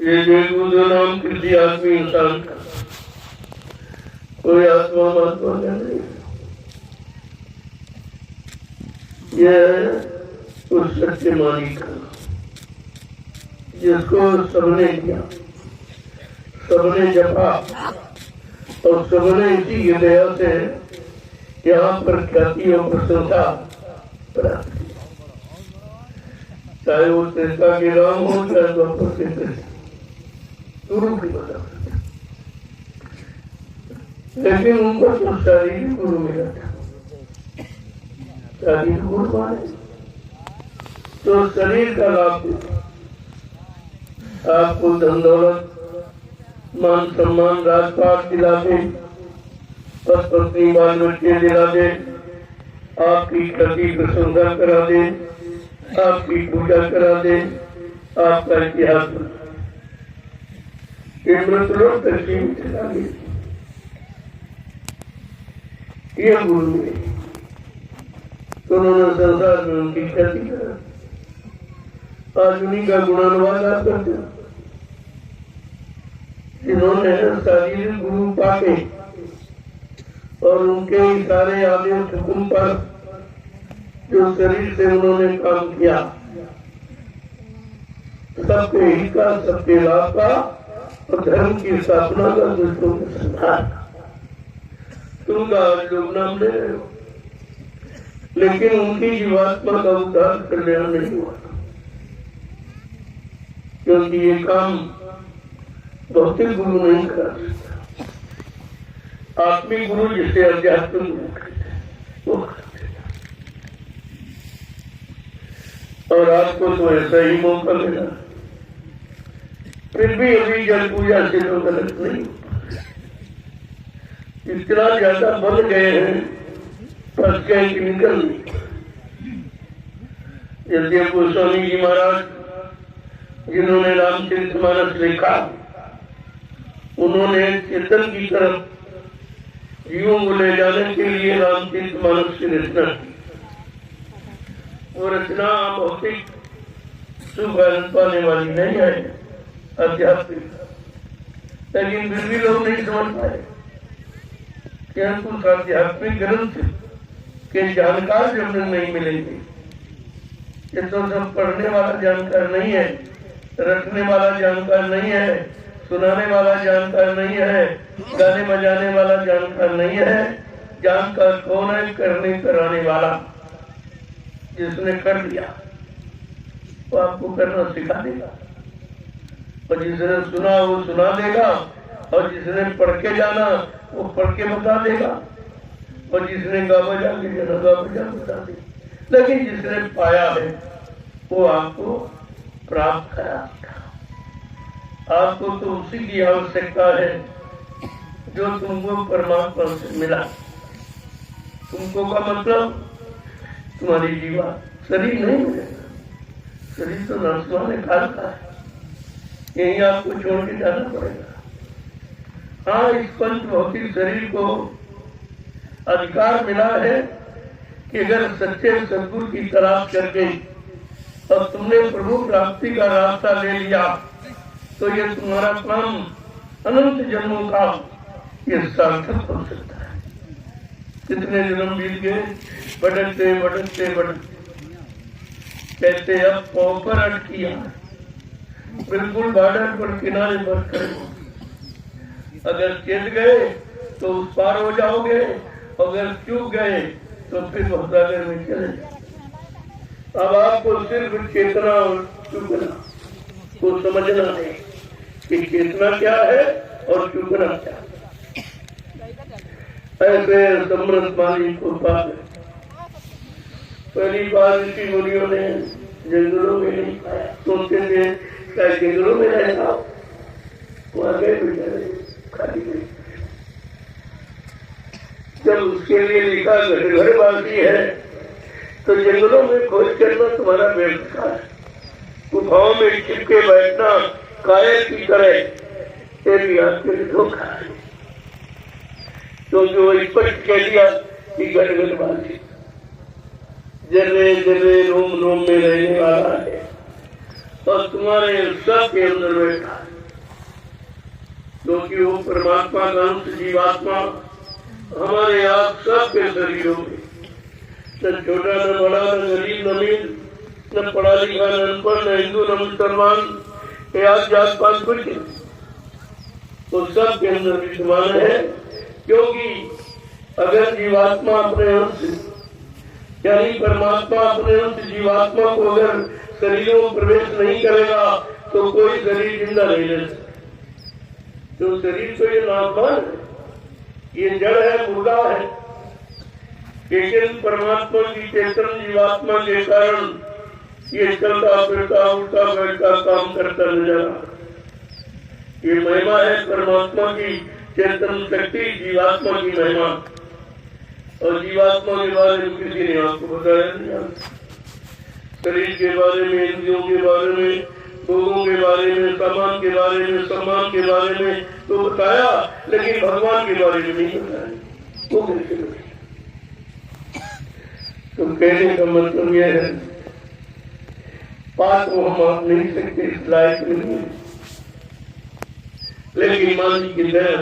ये देवगुरु नाम किसी आदमी इंसान का कोई आत्मा महात्मा नहीं, ये उस सत्य मालिक का जिसको सबने किया, सबने जपा और सबने इसी की दया से यहाँ पर ख्याति और प्रशंसा प्राप्त की। चाहे वो त्रेता के राम हो, चाहे द्वापर के कृष्ण, गुरु की बता, लेकिन उनको तो शारीरिक गुरु मिला था। शारीरिक गुरु माने तो शरीर का लाभ देते, आपको धन दौलत मान सम्मान राजपाट दिला दे, पत्नी बाल बच्चे दिला दे, आपकी ख्याति प्रशंसा करा दे, आपकी पूजा करा दे, आपका इतिहास मृतलोक दक्षिण चला गया। ये गुरु है तो उन्होंने संसार में उनकी ख्याति करा, आज उन्हीं का गुणानुवाद आप करते हैं। इन्होंने शारीरिक गुरु पाके और उनके सारे आदेश हुक्म पर जो शरीर से उन्होंने काम किया, सबके हित का, सबके लाभ का और धर्म की स्थापना का, दुष्टों के संहार का तुमका लोग नाम ले रहे हो, लेकिन उनकी जीवात्मा का उद्धार कल्याण नहीं हुआ, क्योंकि ये काम भौतिक गुरु नहीं कर सकता। आत्मिक गुरु जिसे अध्यात्म गुरु कहते हैं वो करते हैं। और आपको तो ऐसा ही मौका मिला, फिर भी अभी जल पूजा से तो गलत नहीं, इतना ज्यादा बन गए हैं, फंस गए कि निकल नहीं। जलदेव गोस्वामी जी महाराज जिन्होंने रामचरितमानस लिखा, उन्होंने चेतन की तरफ जीवों को ले जाने के लिए रामचरितमानस की रचना की। वो रचना भौतिक सुख पाने वाली नहीं है, आध्यात्मिक, लेकिन फिर भी लोग नहीं समझ पाए कि हमको आध्यात्मिक ग्रंथ के जानकार जब नहीं मिलेंगे। ये तो सब पढ़ने वाला जानकार नहीं है, रखने वाला जानकार नहीं है, सुनाने वाला जानकार नहीं है, गाने बजाने वाला जानकार नहीं है। जानकार कौन है? करने कराने वाला, जिसने कर लिया वो आपको करना सिखा देगा, और जिसने सुना वो सुना देगा, और जिसने पढ़ के जाना वो पढ़ के बता देगा, और जिसने गा बजा के जाना गा बजा बता देगा। लेकिन जिसने पाया है वो आपको प्राप्त करा। आपको तो उसी की आवश्यकता है जो तुमको परमात्मा से मिला। तुमको का मतलब तुम्हारी जीवा, शरीर नहीं मिलेगा, शरीर तो नरसिम्हा काल का है, यही आपको छोड़ के जाना पड़ेगा। हाँ, इस पंच भौतिक शरीर को अधिकार मिला है कि अगर सच्चे सद्गुरु की तलाश कर गई और तुमने प्रभु प्राप्ति का रास्ता ले लिया तो ये तुम्हारा काम अनंत जन्मों का ये सार्थक हो सकता है। कितने जन्म बीत गए, भटकते भटकते भटकते, कहते अब पौपर अटकिया, बिल्कुल बॉर्डर पर किनारे पर खड़े। अगर चेत गए तो उस पार हो जाओगे, अगर चूक गए तो फिर भवसागर में चले जाओ। अब आपको सिर्फ चेतना और चूकना को समझना है कि चेतना क्या है और चूकना क्या है। ऐसे समृद्ध मालिक को पास पहली बार ऋषि मुनियों ने जंगलों में नहीं पाया, सोचते थे क्या जंगलों में रहना, वहां गए खाली नहीं। जब उसके लिए लिखा घर बाकी है तो जंगलों में खोज करना तुम्हारा व्यर्थ का है। गुफाओं में चिपके बैठना कायर की तरह तेरी आपके धोखा है। तो जो स्पष्ट कह दिया कि गटगट बाकी जर्रे जर्रे रोम रोम में रहने वाला है और तुम्हारे सब के अंदर बैठा है। क्योंकि वो परमात्मा का अंश जीवात्मा हमारे आप सबके शरीरों में, न छोटा न बड़ा, न गरीब न अमीर, न पढ़ा लिखा न अनपढ़, न हिंदू न मुसलमान, या जात पात कुछ नहीं, वो सब के अंदर विद्यमान है। क्योंकि अगर जीवात्मा अपने अंश यानी परमात्मा अपने अंश जीवात्मा को अगर शरीरों में प्रवेश नहीं करेगा तो कोई शरीर जिंदा नहीं रह सकता। तो शरीर तो ये नामवान है, ये जड़ है, मुर्दा है, लेकिन परमात्मा की चेतन जीवात्मा के कारण ये चलता फिरता उठता बैठता काम करता नजर आ रहा। ये महिमा है परमात्मा की चेतन शक्ति, जीवात्मा की महिमा। और जीवात्मा के बारे में किसी ने आपको बताया नहीं। शरीर के बारे में, इंद्रियों के बारे में, भोगों के बारे में, सामान के बारे में, सम्मान के बारे में तो बताया, लेकिन भगवान के बारे में नहीं बताया। वो कैसे बताया? तो कहने का मतलब यह है, बात को हम आप नहीं सकते, इस लायक नहीं है, लेकिन मान की दया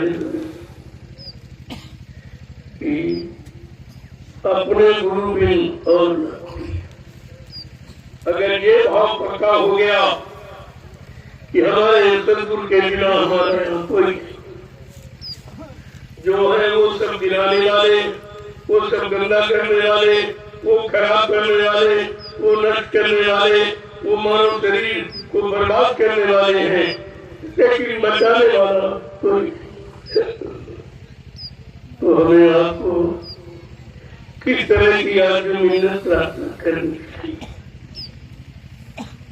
कि अपने गुरु बिन और अगर ये भाव पक्का हो गया कि हमारे सदगुरु के बिना हमारे यहाँ कोई जो है वो सब गिराने वाले, वो सब गंदा करने वाले, वो खराब करने वाले, वो नष्ट करने वाले, वो मानव शरीर को बर्बाद करने वाले हैं, लेकिन बचाने वाला कोई। तो हमें आपको किस तरह की आज मेहनत प्रार्थना करनी चाहिए?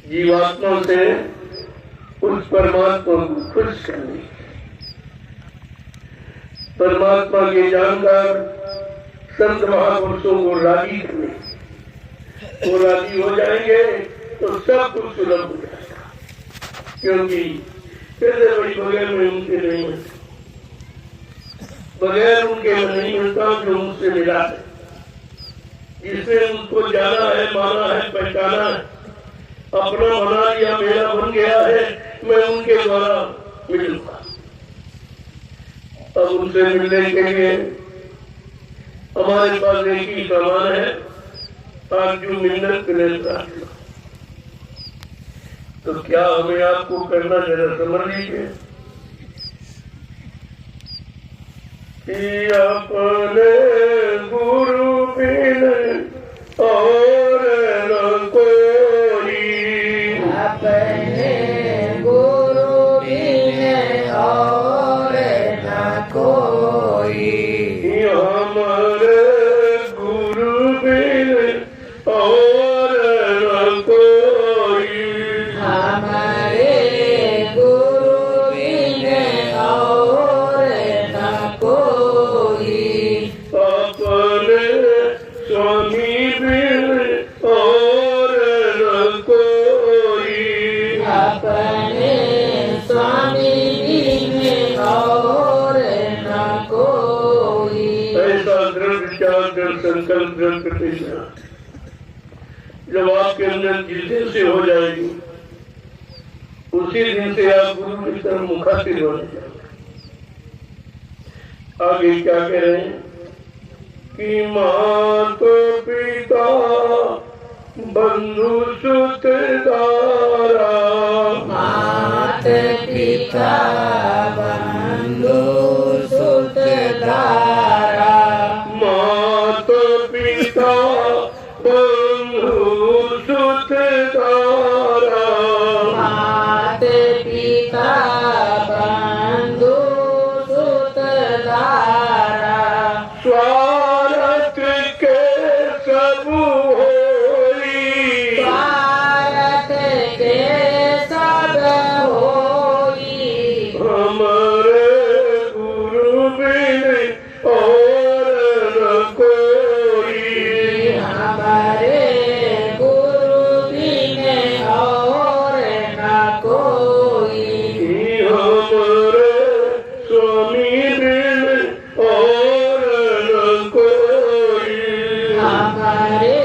जीवात्मा से उस परमात्मा को खुश करने, परमात्मा के जानकार संत महापुरुषों को राजी करने। वो राजी हो जाएंगे तो सब कुछ सुलभ हो जाएगा, क्योंकि कैसे बड़ी बगैर में उनके नहीं मिलता, बगैर उनके नहीं मिलता जो उनसे मिला है, जिसने उनको जाना है, माना है, पहचाना है, अपना बना लिया, मेरा बन गया है, मैं उनके द्वारा मिलूंगा। अब उनसे मिलने के लिए हमारे पास एक ही सामान है, आज जो मिन्नत मिले प्रार्थना। तो क्या हमें आपको करना जरा समझ लीजिए कि अपने गुरु बिन और न कोई, अपने गुरु बिन और न कोई, हमारे गुरु बिन और न कोई, हमारे गुरु बिन और न कोई, अपने स्वामी बिन और न कोई, अपने स्वामी बिन और न कोई। ऐसा दृढ़ विचार, दृढ़ संकल्प, दृढ़ प्रतिज्ञा जब आपके अंदर जिस दिन से हो जाएगी, उसी दिन से आप गुरु की तरफ मुखातिब हो जाएंगे। आगे क्या कह रहे हैं कि माता पिता बंधु सुत दारा, मात पिता बंधु सुत दारा, माता पिता बंधु सुत दारा, मात पिता बंधु सुत दारा, स्वार्थ के सब होई, भारत के सब होई, हमारे गुरु बिन और न कोई, हमारे गुरु बिन और न कोई, हमारे स्वामी बिन और न कोई। हमारे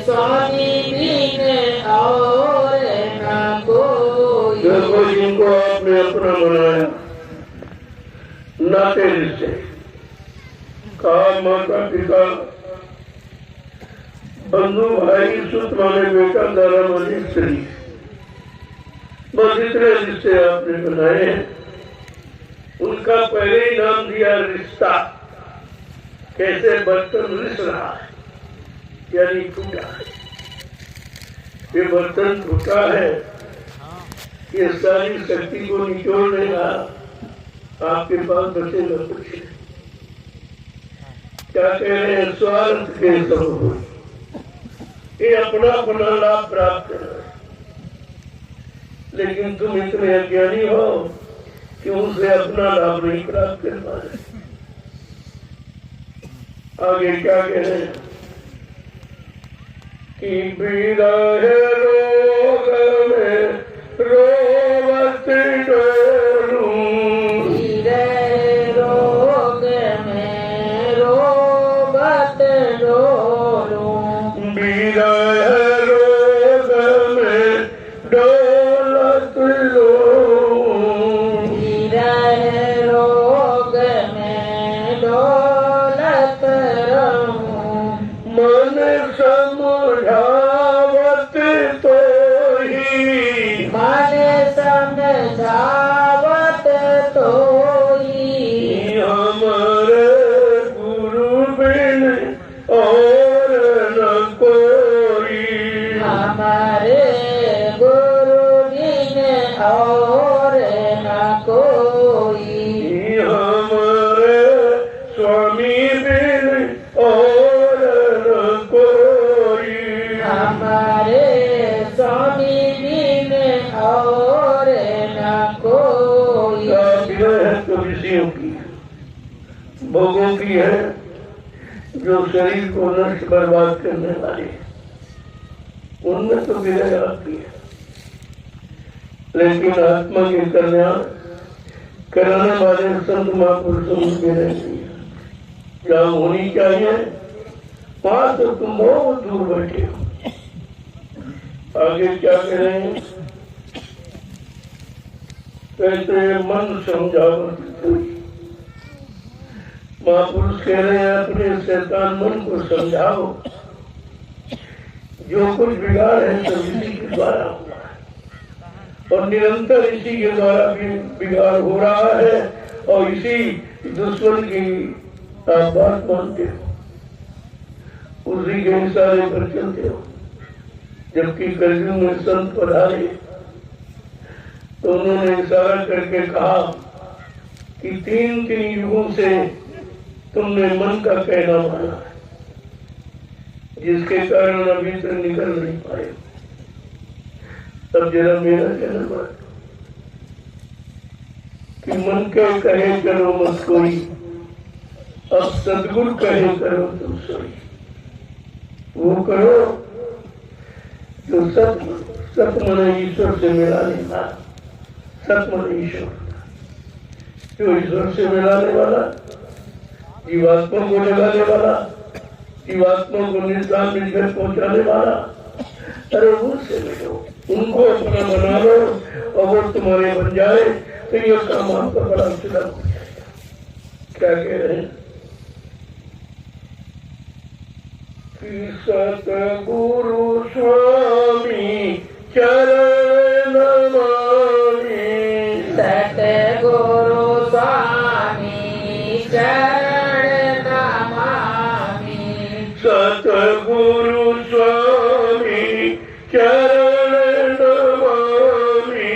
स्वामी बिन और न कोई। देखो जिनको आपने अपना बनाया, के रिश्ते, कहा माता पिता, बंधु भाई, सुत माने बेटा, दादा माने स्त्री, बस इतने रिश्ते आपने बनाए हैं। उनका पहले ही नाम दिया रिश्ता। कैसे बर्तन रिस रहा है, यानी टूटा है। ये बर्तन टूटा है, ये सारी शक्ति को निचोड़ देगा, आपके पास बचेगा कुछ नहीं। क्या कह रहे हैं? स्वार्थ के सब ये अपना लाभ प्राप्त कर रहे, लेकिन तुम इतने अज्ञानी हो कि उनसे अपना लाभ नहीं प्राप्त कर पा रहे। आगे क्या कह रहे हैं कि विरह रोग में रोवत डोलूं, विरह रोग में रोवत डोलूं, विरह रोग में डोलत लूं, विरह रोग में डोलत रहूं, मन समझावत तो ही, मन समझावत तो ही, हमारे गुरु बिन और न कोई, हमारे गुरु बिन और न कोई, हमारे स्वामी बिन और न कोई, हमारे स्वामी बिन और न कोई। विरह है तो ऋषियों की, भोगों की है, जो शरीर को नष्ट बर्बाद करने वाली है, उनमें तो विरह आती है। लेकिन आत्मा की कल्याण कराने वाले संत महापुरुषों में विरह नहीं है। जहाँ होनी चाहिए वहां तो तुम बहुत दूर बैठे हो। आगे क्या कह रहे हैं? कहते मन समझावत कोई। महापुरुष कह रहे हैं अपने शैतान मन को समझाओ, जो कुछ बिगाड़ है सब इसी के द्वारा हुआ है, और निरंतर इसी के द्वारा भी बिगाड़ हो रहा है, और इसी दुश्मन की आप बात मानते हो, उसी के इशारे पर चलते हो। जबकि कलयुग में संत पधारे तो उन्होंने इशारा करके कहा कि तीन युगों से तुमने मन का कहना माना है, जिसके कारण अभी तक निकल नहीं पाए। तब जरा मेरा कहना मानो कि मन के कहे करो मत कोई, अब सदगुरु कहे करो तुम सोई। वो करो जो सत मन ईश्वर से मिलाने वाला, सत मन ईश्वर, जो ईश्वर से मिलाने वाला, जीवात्मा को लगाने वाला, जीवात्मा को निर्दान मिलकर पहुंचाने वाला, अरे उनसे मिलो, उनको अपना बना लो, और वो तुम्हारे बन जाए तो ये काम आपका बड़ा सुलभ हो जाएगा। क्या कह रहे हैं कि सतगुरु स्वामी चरण नमामि, सतगुरु स्वामी चरण नमामि, सतगुरु स्वामी चरण नमामि,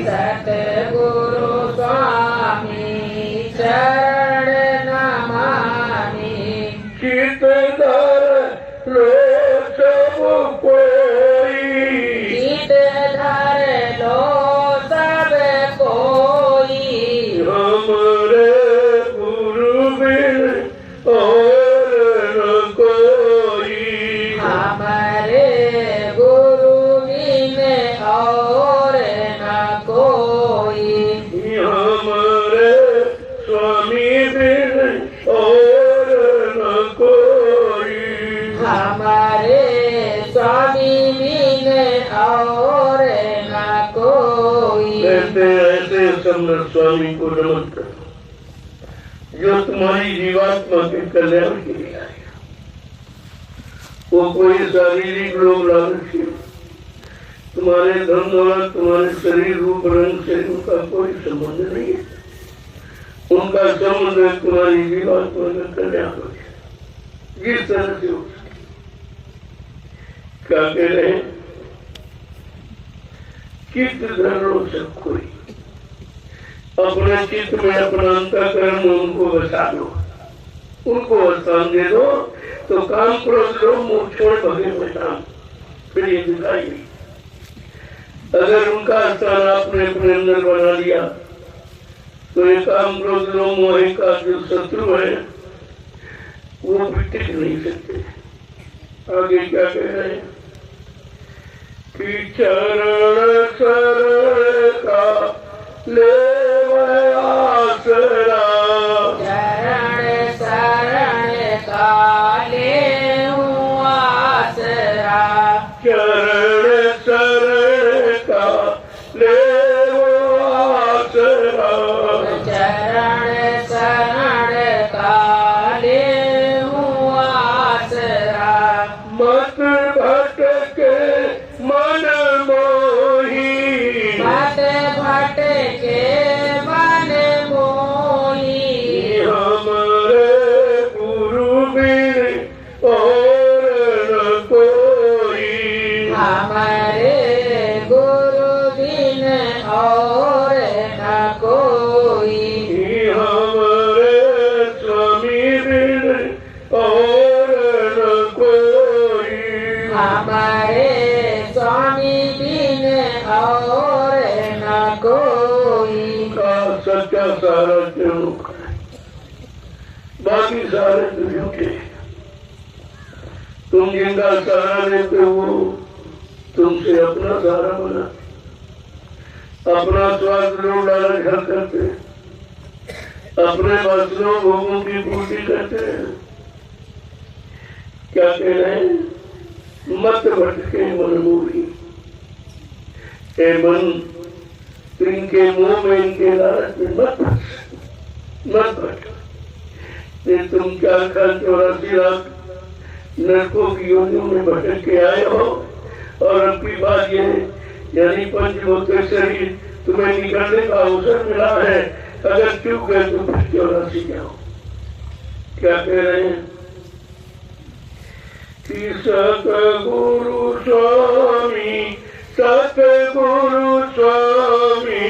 सतगुरु स्वामी चरण नमामि, चित्तधर लो सब कोई, चित्तधर लो सब कोई, हमारे गुरु बिन और न कोई, हमारे गुरु बिन और न कोई, हमारे स्वामी बिन और न कोई, हमारे स्वामी बिन और न कोई। कहते ऐसे सम्राट स्वामी को नमन करो, जो तुम्हारी जीवात्मा के कल्याण के लिए आएगा। वो कोई शारीरिक लोग लालची, तुम्हारे धन दौलत, तुम्हारे शरीर रूप रंग से उनका कोई संबंध नहीं है। उनका संबंध है तुम्हारी जीवात्मा का कल्याण हो जाए। जिस तरह से क्या कह रहे हैं, चित्त धर लो सब कोई, अपने चित्त में अपना अंतःकरण उनको बसा लो, उनको स्थान दे दो, तो काम क्रोध लो मुंह छोड़ भगे मैदान, फिर ये दिखाई नहीं। अगर उनका स्थान आपने अपने अंदर बना लिया तो ये काम क्रोध लो मोह का जो शत्रु है वो भी टिक नहीं सकते। आगे क्या कह रहे हैं कि चरण शरण का ले आसरा, चरण शरण का लेऊं आसरा, चरण शरण का ले आसरा, चरण शरण का लेऊं आसरा, मत भटके मन मोही, मत भटके मन मोही, हमारे गुरु बिन और न कोई, हमारे गुरु बिन और न कोई, हमारे स्वामी बिन और न कोई, हमारे स्वामी बिन और न कोई। का सच्चा सारा चरणों का है, बाकी सारे तो झूठे। तुम जिनका सहारा लेते हो तुमसे अपना सहारा बना, अपना स्वास्थ्य लोग लालच घर करते, अपने वस्त्रों भोगों की पूर्ति करते हैं। क्या कह रहे हैं, मत भटके मन मोही, ए मन इनके मुंह में इनके लालच में मत भटक। तुम क्या कर 84 लाख नरकों की योनियों में भटक के आए हो, और अब की बात ये यानी पंचभूत शरीर तुम्हें निकलने का अवसर मिला है, अगर चूक गए तो फिर 84 जाओ। क्या कह रहे हैं कि सतगुरु स्वामी, सतगुरु स्वामी,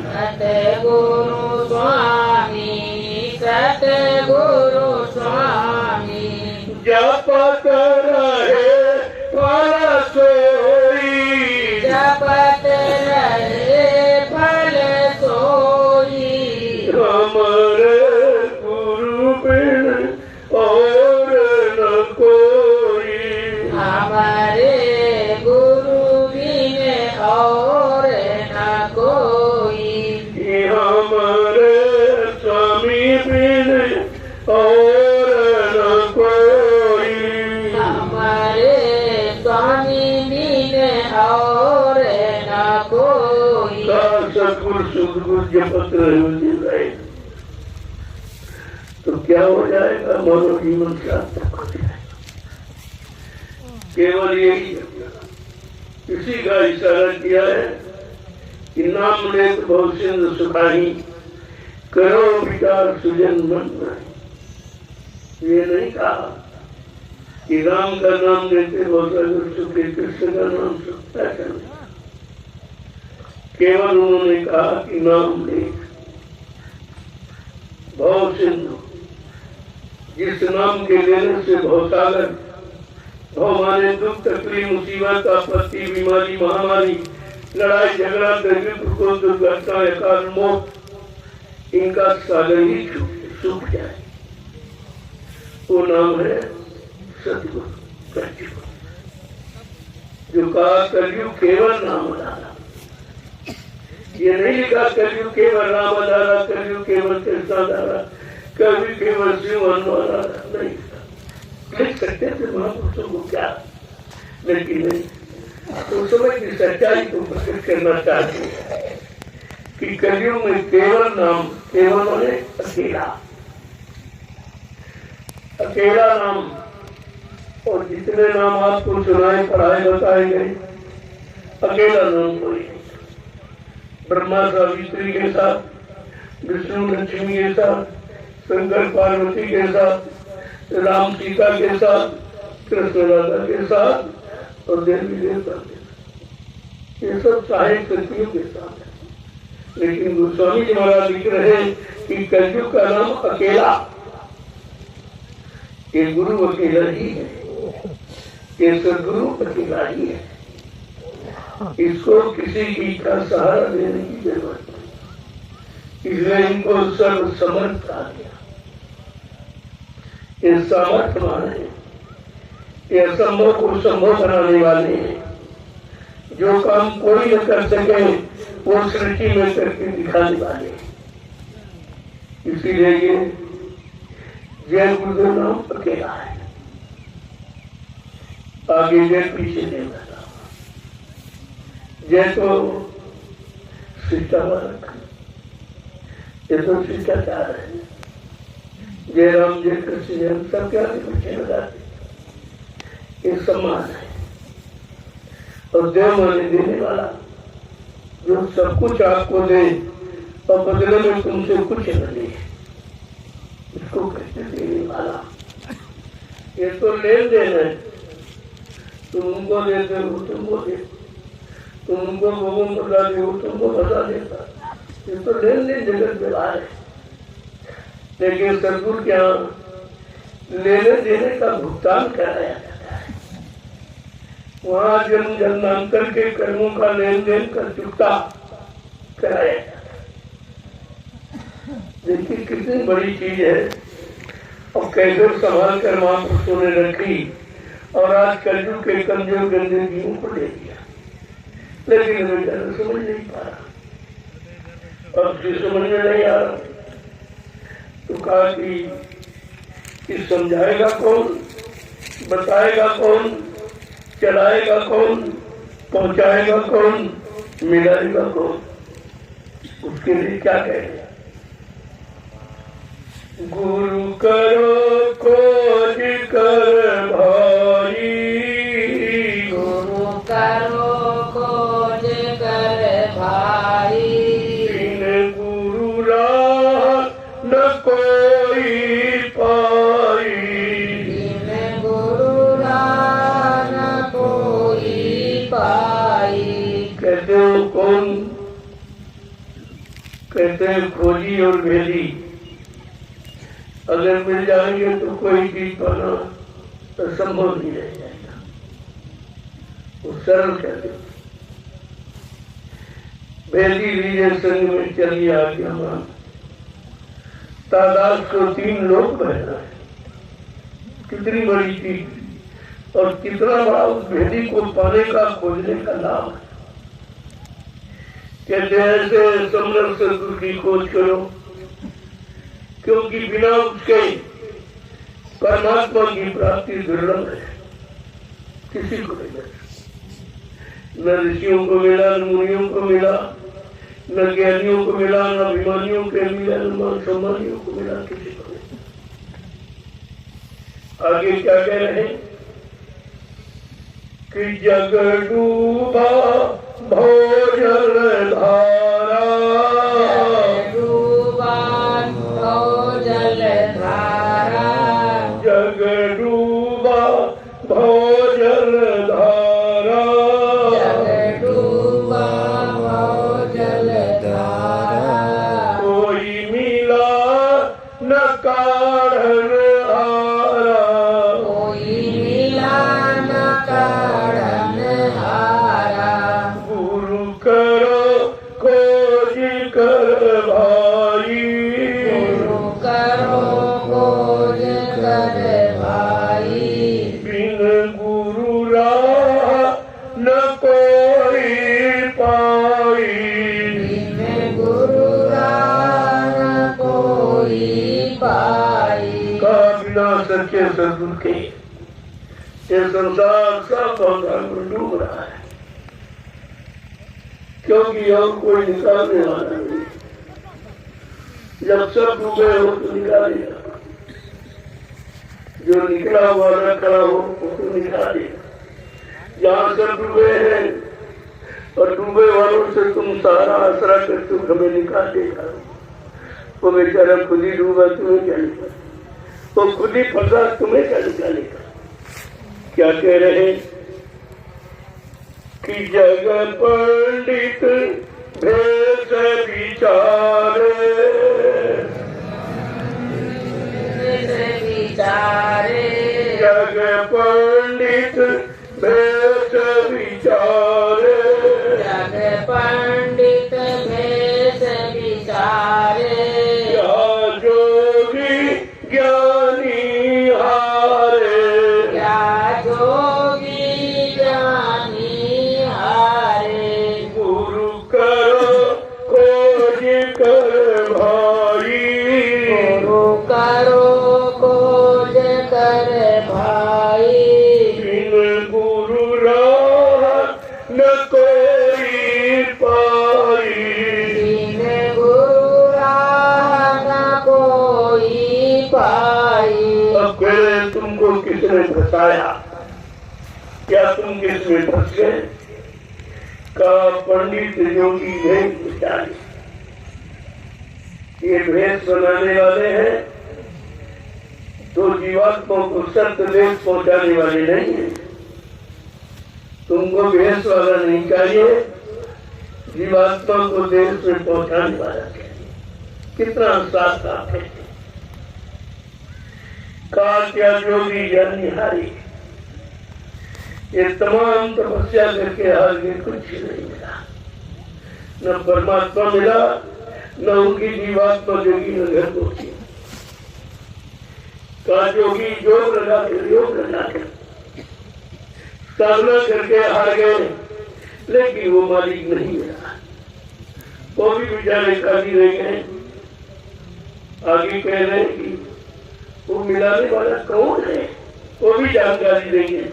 सतगुरु स्वामी, सतगुरु स्वामी, जपत रहे फल सोई, जपत रहे फल सोई, हमारे गुरु बिन और न कोई, हमारे गुरु बिन और न कोई, हमारे स्वामी बिन और न कोई, हमारे स्वामी बिन और न कोई। सतगुरु सुखगुरु जपत रहे तो क्या हो जाएगा, मानव जीवन सार्थक हो जाएगा। केवल यही इसी का इशारा किया है कि नाम ले तो भविष्य सुखाही, करो विचार सुजन मन नहीं। ये नहीं कहा कि राम का नाम लेते बहुत सुख, कृष्ण का नाम सुख, ऐसा नहीं। केवल उन्होंने कहा कि नाम ले, भव सिंधु, जिस नाम के लेने से भवसागर, भव माने दुख तकलीफ मुसीबत आपत्ति बीमारी महामारी लड़ाई झगड़ा दरिद्र को दुर्घटना अकाल मौत, इनका सागर ही सूख जाए। वो नाम है सतगुरु कलयुग, जो कहा कलयुग केवल नाम डाला। ये नहीं लिखा कलयुग केवल राम डाला, कलयुग केवल कृष्ण डाला, कलयुग केवल शिव हनुमान डाला, नहीं लिख सकते थे महापुरुषों को क्या, लेकिन नहीं। तो समय की सच्चाई को प्रकट करना चाहते हैं कि कलयुग में केवल नाम, केवल माने अकेला, अकेला नाम और जितने नाम आपको सुनाए पढ़ाए बताए गए, अकेला नाम कोई नहीं। ब्रह्मा सावित्री के साथ, विष्णु लक्ष्मी के साथ, शंकर पार्वती के साथ, राम सीता के साथ, कृष्ण राधा के साथ और देवी देवता के साथ, ये सब साहित्य कृतियों के साथ है। लेकिन गोस्वामी जी महाराज लिख रहे हैं कि कलयुग का नाम अकेला, ये गुरु अकेला ही है, ये सदगुरु अकेला ही है। इसको किसी की का सहारा देने की जरूरत नहीं, इसलिए इनको सर्व समर्थ कहा गया। ये सामर्थ्यवान है, ये असंभव को संभव बनाने वाले हैं। जो काम कोई न कर सके वो सृष्टि में करके दिखाने वाले। इसीलिए ये जय गुरुदेव नाम अकेला है, आगे जय पीछे नहीं बता। जय तो शिष्टाचार, ये तो शिष्टाचार है। जय राम जय कृष्ण जय सब क्या पीछे लगाते, ये सम्मान है। और देव माने देने वाला, जो सब कुछ आपको दे और बदले में तुमसे कुछ न ले, इसको कहते देने वाला। ये तो लेन देन है, तुम उनको देते हो तुमको दे, तुम उनको भोगों बता दे तुमको बता देता। ये तो लेन देन जगत व्यवहार है। लेकिन सदगुरु के यहाँ लेने देने का भुगतान कराया जाता है। वहाँ जन्म जन्मांतर के कर्मों का लेन देन का चुकता कराया जाता है। देखिए कितनी बड़ी चीज है और कैसे संभाल कर महापुरुषों ने रखी, और आज कलयुग के कमजोर गंदे जीवों को ले लिया। लेकिन बेचारा समझ नहीं पा रहा, अब जो समझ में नहीं आ रहा तो कहा कि समझाएगा कौन, बताएगा कौन, चलाएगा कौन, पहुंचाएगा कौन, मिलाएगा कौन। उसके लिए क्या कहें, गुरु करो खोज कर भाई, गुरु करो खोज कर भाई, बिन गुरु राह न कोई पाई, बिन गुरु राह न कोई पाई। कहते हो कौन, कहते हैं खोजी और भेदी। अगर मिल जाएंगे तो कोई चीज पाना असंभव नहीं रह जाएगा। वो सरल कहते, भेदी लीजिए संग में चलिए आगे हमारा। तादाद को 3 लोग बहना है, कितनी बड़ी चीज और कितना बड़ा उस भेदी को पाने का खोजने का लाभ है। कहते हैं ऐसे समरस सदगुरु की खोज करो, क्योंकि बिना उसके परमात्मा की प्राप्ति दुर्लभ है, किसी को नहीं मिला। न ऋषियों को मिला, न मुनियों को मिला, न ज्ञानियों को मिला, न अभिमानियों के मिला, न सम्मानियों को मिला, किसी को नहीं। आगे क्या कह रहे हैं कि जग डूबा भोजल धारा, जग डूबा भोजल धारा, जग डूबा भोजल धारा, कोई मिला न काढ़न हारा, कोई मिला न काढ़न हारा। गुरु करो खोज कर भाई, गुरु करो खोज कर भाई, बिन गुरु राह न कोई पाई, बिन गुरु राह न कोई पाई। का बिना सच्चे सदगुरु के ये संसार सब अंधार में डूब रहा है, क्योंकि और कोई निकालने वाला नहीं। जब सब डूबे हो तो निकालिएगा, जो निकला हुआ न खड़ा हो उसको निकाले। जहाँ सब डूबे हैं और डूबे वालों से तुम सारा आसरा करते हो, हमें निकालेगा। वो बेचारा खुद ही डूबा, तुम्हें क्या निकालेगा? वो खुद ही फंसा, तुम्हें क्या निकालेगा? क्या कह रहे कि जग पंडित भेद विचारे, जग पंडित भेद विचारे, जग पंडित भेद विचारे, या जोगी ज्ञानी हारे, या जोगी ज्ञानी हारे, गुरु करो खोज कर भाई, गुरु करो खोज कर भाई, बिन गुरु राह न कोई पाई, बिन गुरु राह न कोई पाई। अब कहे तुमको किसने फंसाया? क्या तुम किसमें फंस गए? का पंडित योगी भेष विचारे, ये भेष बनाने वाले हैं तो जीवात्मा को सत्य देश पहुंचाने वाले नहीं है। तुमको भेष वाला नहीं चाहिए, जीवात्मा को देश में पहुंचाने वाला चाहिए। कितना साथ आप है। का क्या जोगी ज्ञानी हारी, ये तमाम तपस्या करके हार गए, कुछ नहीं मिला। न परमात्मा मिला, न उनकी जीवात्मा जोगी न घर पहुंची। का जोगी योग लगा कर साधना करके हार गए, लेकिन वो मालिक नहीं मिला। वो भी बेचारे खाली रह गए। आगे कह रहे हैं कि वो मिलाने वाला कौन है, वो भी जानकारी देंगे।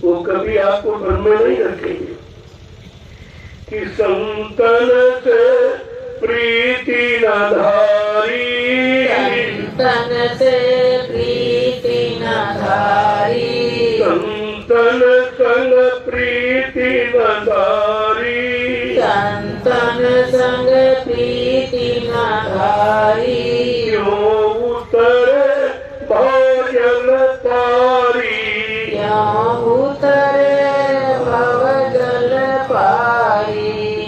वो कभी आपको मन में नहीं रखेंगे कि संतन से प्रीति न धारी, संतन से प्रीति न धारी, संतन संग प्रीति न धारी, संतन संग प्रीति न धारी, क्यों उतरे भजन तारी, क्यों उतरे भव जल पाई,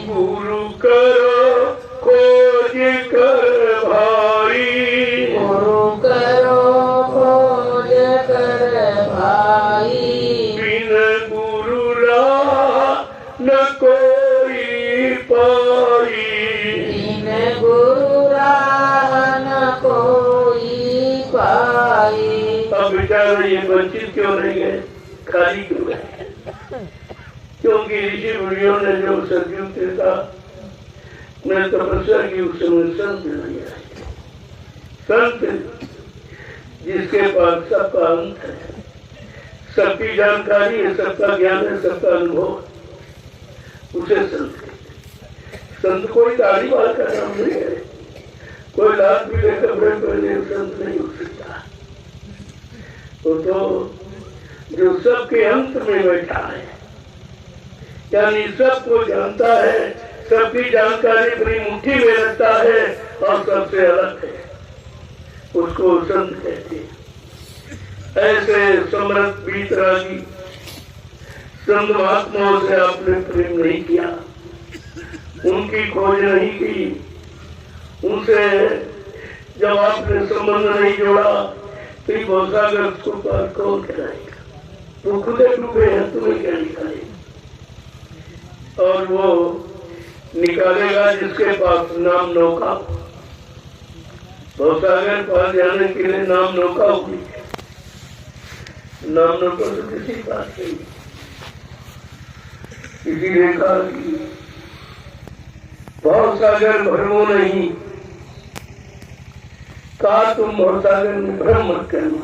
गुरु करो खोज कर भाई, गुरु करो खोज कर भाई, बिन गुरु राह न कोई पाई, बिन गुरु राह न कोई पाई। अब बेचारे ये वंचित क्यों रह गए, खाली क्यों गए? क्योंकि ऋषि मुनियों ने जो सतयुग था मैं तपस्या की, उस समय संत नहीं आए। संत जिसके पास सबका अंत है, सबकी जानकारी है, सबका ज्ञान है, सबका अनुभव, उसे संत कहते हैं। संत कोई दाढ़ी वाल का नाम नहीं है, कोई लाल पीले कपड़े पहने संत नहीं हो सकता। तो जो सबके अंत में बैठा है, यानी सबको जानता है, सबकी जानकारी अपनी मुट्ठी में रखता है और सबसे अलग है, उसको संत कहते हैं। ऐसे समर्थ बीतरागी संत महात्माओं से आपने प्रेम नहीं किया, उनकी खोज नहीं की, उनसे जब आपने संबंध नहीं जोड़ा तो ये भवसागर उसको पार कौन कराएगा? वो खुद डूबे हैं, तुम्हें क्या निकालेगा? और वो निकालेगा जिसके पास नाम नौका। भवसागर पार जाने के लिए नाम नौका होगी, नाम नौका तो किसी पास नहीं। इसीलिए कहा कि भवसागर भ्रमो नहीं, कहा तुम भवसागर में भ्रम मत करना।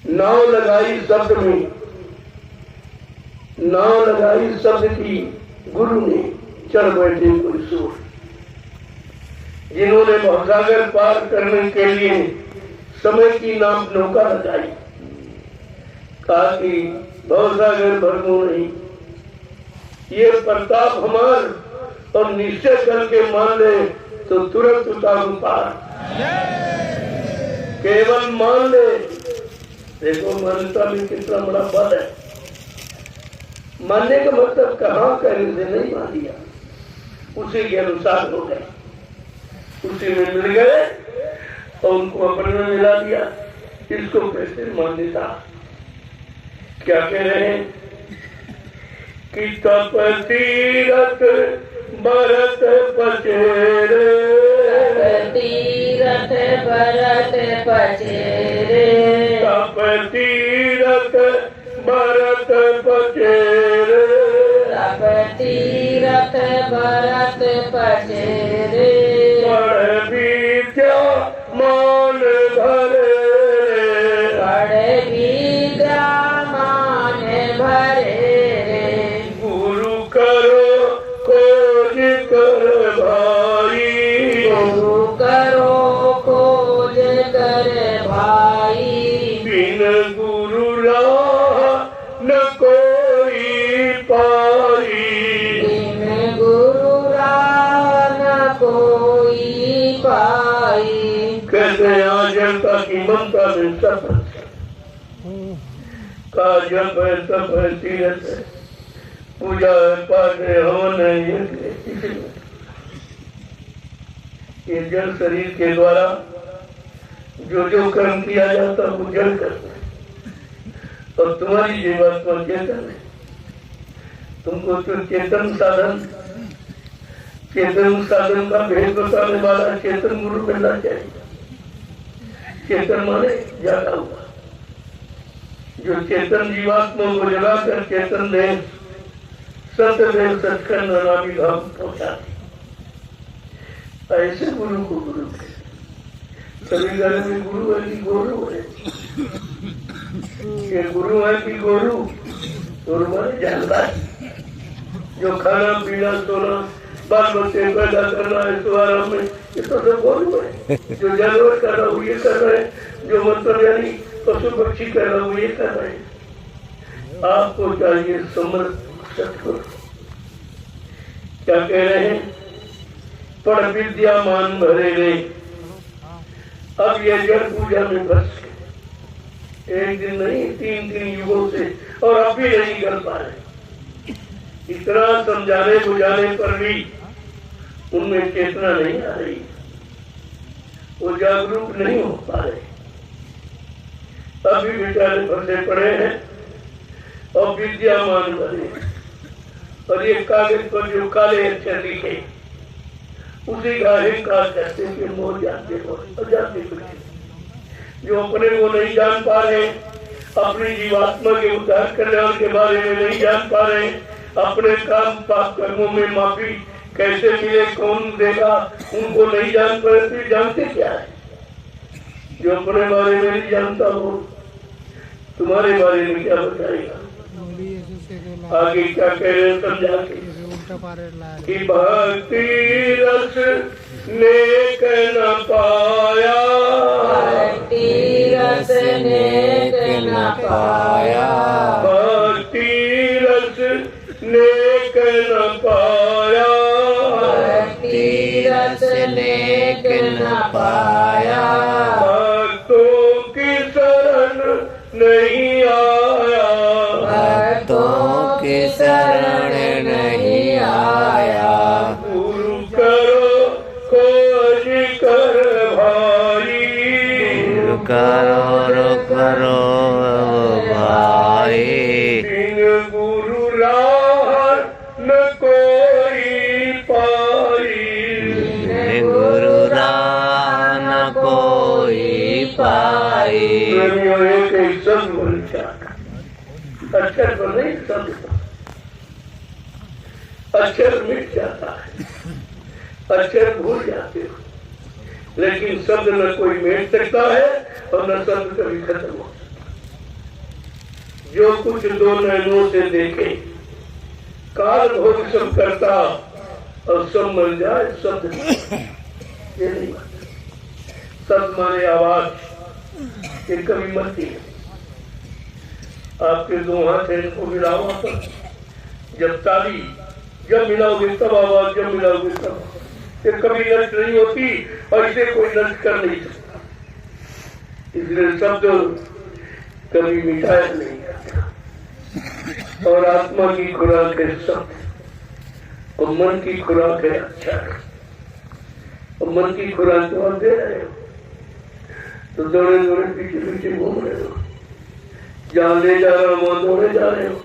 नाव लगाई शब्द में, नाव लगाई शब्द की गुरु ने, चढ़ बैठे कोई सोच। जिन्होंने भवसागर पार करने के लिए समय की नाम नौका लगाई, कहा कि भवसागर भरमो नहीं, ये प्रताप हमार और निश्चय करके मान ले तो तुरंत उतारू पार। केवल मान ले। देखो मान्यता में कितना बड़ा बल है। मानने का मतलब कहाँ कहने से नहीं मान लिया, उसी के अनुसार हो गए, उसी में मिल गए और उनको अपने में मिला दिया। इसको कैसे मान्यता। क्या कह रहे हैं कि तप तीरथ भरत पचेरे, तीरथ भरत पचेरे, तप तीरथ भरत पचेरे, तप तीरथ भरत पचेरे, बड़ विद्या मान भरे, बड़ विद्या मान भरे, गुरु करो खोज कर भाई, गुरु करो खोज कर भाई, बिन गुरु राह न कोई पाई, बिन गुरु राह न कोई पाई। कहते आजता की ममता में सब का जब तप तीरथ पूजा पाठ हवन ये जल शरीर के द्वारा जो जो कर्म किया जाता वो जल करता है और तुम्हारी जीवात्मा चेतन है। तुमको तो चेतन साधन का भेद बताने वाला चेतन गुरु मिलना चाहिए। चेतन माने जागा हुआ, जो चेतन जीवात्मा को जगाकर चेतन दे सतदेव सचखंड नामी धाम पहुंचा। ऐसे गुरु को गुरु सभी घर में गुरु है कि गोरु है, ये गुरु है कि गोरु। गुरु माने जानदार, जो खाना पीना सोना बाल बच्चे पैदा करना है सुधारा में, ये तो सब गोरु है। जो जानवर कर रहा हूँ ये कर रहे हैं, जो मतलब यानी पशु पक्षी कर रहा हूँ ये कर रहे हैं। आपको चाहिए समर्थ सतगुरु। क्या कह रहे हैं? पढ़ विद्या मान भरे रे। अब ये जड़ पूजा में बस एक दिन नहीं 3 युगों से, और अब भी नहीं कर पा रहे। इतना समझाने बुझाने पर भी उनमें चेतना नहीं आ रही, वो जागरूक नहीं हो पा रहे। अभी बेचारे फंसे पड़े हैं और विद्यामान बने, और ये कागज पर जो काले अक्षर लिखे उसी का अहंकार कहते हैं कि मोह जानते हो और जानते कुछ। जो अपने को नहीं जान पा रहे, अपनी जीवात्मा के उद्धार कल्याण के बारे में नहीं जान पा रहे, अपने काम पाप कर्मों में माफी कैसे मिले कौन देगा उनको नहीं जान पाए, तो जानते क्या है? जो अपने बारे में नहीं जानता हो तुम्हारे बारे में क्या बताएगा? आगे क्या कह रहे हैं समझा के कि भक्ति रस नेक न पाया, भक्ति रस नेक न पाया, भक्ति रस नेक न पाया, भक्ति रस नेक न पाया, भक्तों की शरण नहीं आया, भक्तों की शरण नहीं आया, गुरु करो खोज कर भाई, गुरु करो भाई, बिन गुरु राह न कोई पाई, बिन गुरु राह न कोई पाई। एक शब्द बोल जाता, अक्षर पर नहीं शब्द, अक्षर मिट जाता है, अक्षर भूल जाते हो, लेकिन शब्द न कोई मिट सकता है और न शब्द कभी खत्म हो सकता। जो कुछ दो नैनों से देखे काल भोग सब करता और सब मर जाए शब्द। ये नहीं बनता। सत माने आवाज, ये कभी मरती है। आपके दो हाथ हैं, इनको मिलाओ आपस, जब ताली जब मिलाओगे तब आवाज, जब मिलाओगे तब। ये कभी नष्ट नहीं होती और इसे कोई नष्ट कर नहीं सकता। इसलिए शब्द कभी मिटाया नहीं जाता। और आत्मा की खुराक है शब्द, और मन की खुराक है अक्षर। और मन की खुराक तो आप दे रहे हो, तो दौड़े दौड़े पीछे पीछे घूम रहे हो। जहाँ ले जा रहा हो वहां दौड़े जा रहे हो,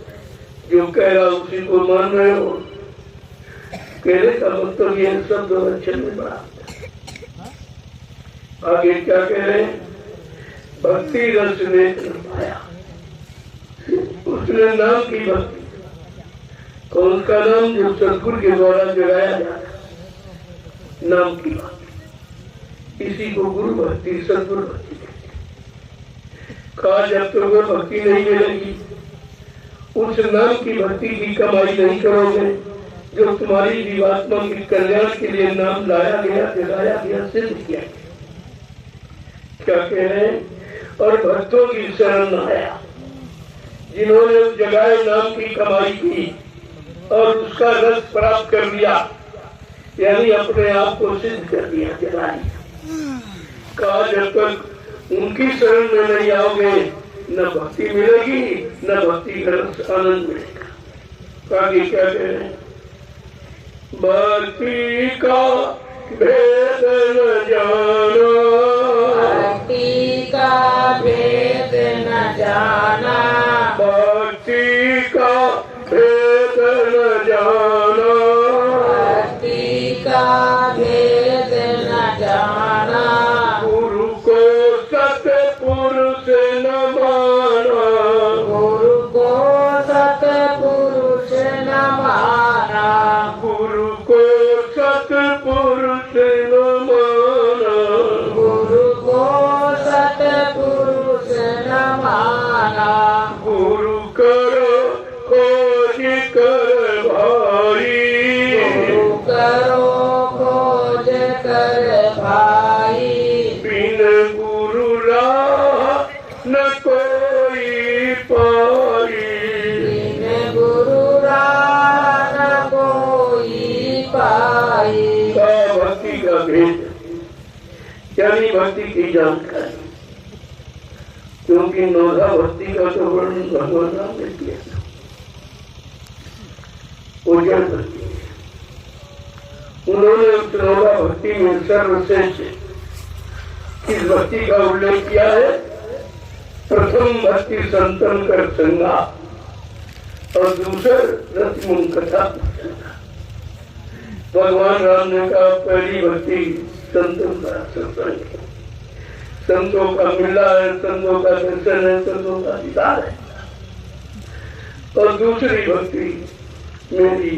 जो कह रहा उसी को मान रहे हो। कहने का मतलब ये शब्द अच्छे में बड़ा। आगे क्या कह रहे हैं? भक्ति रस नेत्र पाया, उसने नाम की भक्ति। कौन का नाम? जो सदगुरु के द्वारा जगाया जाता, नाम की भक्ति। इसी को गुरु भक्ति, सदगुरु भक्ति कहते हैं। कहा जब तक वो भक्ति नहीं मिलेगी, उस नाम की भक्ति की कमाई नहीं करोगे जो तुम्हारी जीवात्मा के कल्याण के लिए नाम लाया गया, जगाया गया, सिद्ध किया गया। क्या कह रहे हैं? और भक्तों की शरण आया, जिन्होंने उस जगाए नाम की कमाई की और उसका रस प्राप्त कर लिया, यानी अपने आप को सिद्ध कर दिया, जगा दिया। कहा जब तक उनकी शरण में नहीं आओगे, न भक्ति मिलेगी, न भक्ति का रस आनंद मिलेगा। आगे क्या कह रहे हैं? भक्ति का भेद न जाना, भक्ति का भेद न जाना, भक्ति का भेद न जाना, भक्ति का भेद न जाना, गुरु को सतपुरुष न माना, गुरु को सतपुरुष न माना, गुरु को सतपुरुष न माना, गुरु को सतपुरुष न माना, गुरु करो खोज कर भाई, गुरु करो खोज कर भाई, बिन गुरु राह न कोई पाई। बिन गुरु राह न कोई पाई। का भक्ति का भेद, यानी भक्ति की जानकारी। क्योंकि नौधा भक्ति का तो वर्णन भगवान राम ने किया था, वो जड़ भक्ति है। उन्होंने उस नौधा भक्ति में सर्वश्रेष्ठ किस भक्ति का उल्लेख किया है? प्रथम भक्ति संतन कर संगा और दूसर रतिमुन कथा। भगवान राम ने कहा पहली भक्ति संतों का सत्संग, संतों का मिला है, संतों का दर्शन है, संतों का दीदार है। और दूसरी भक्ति मेरी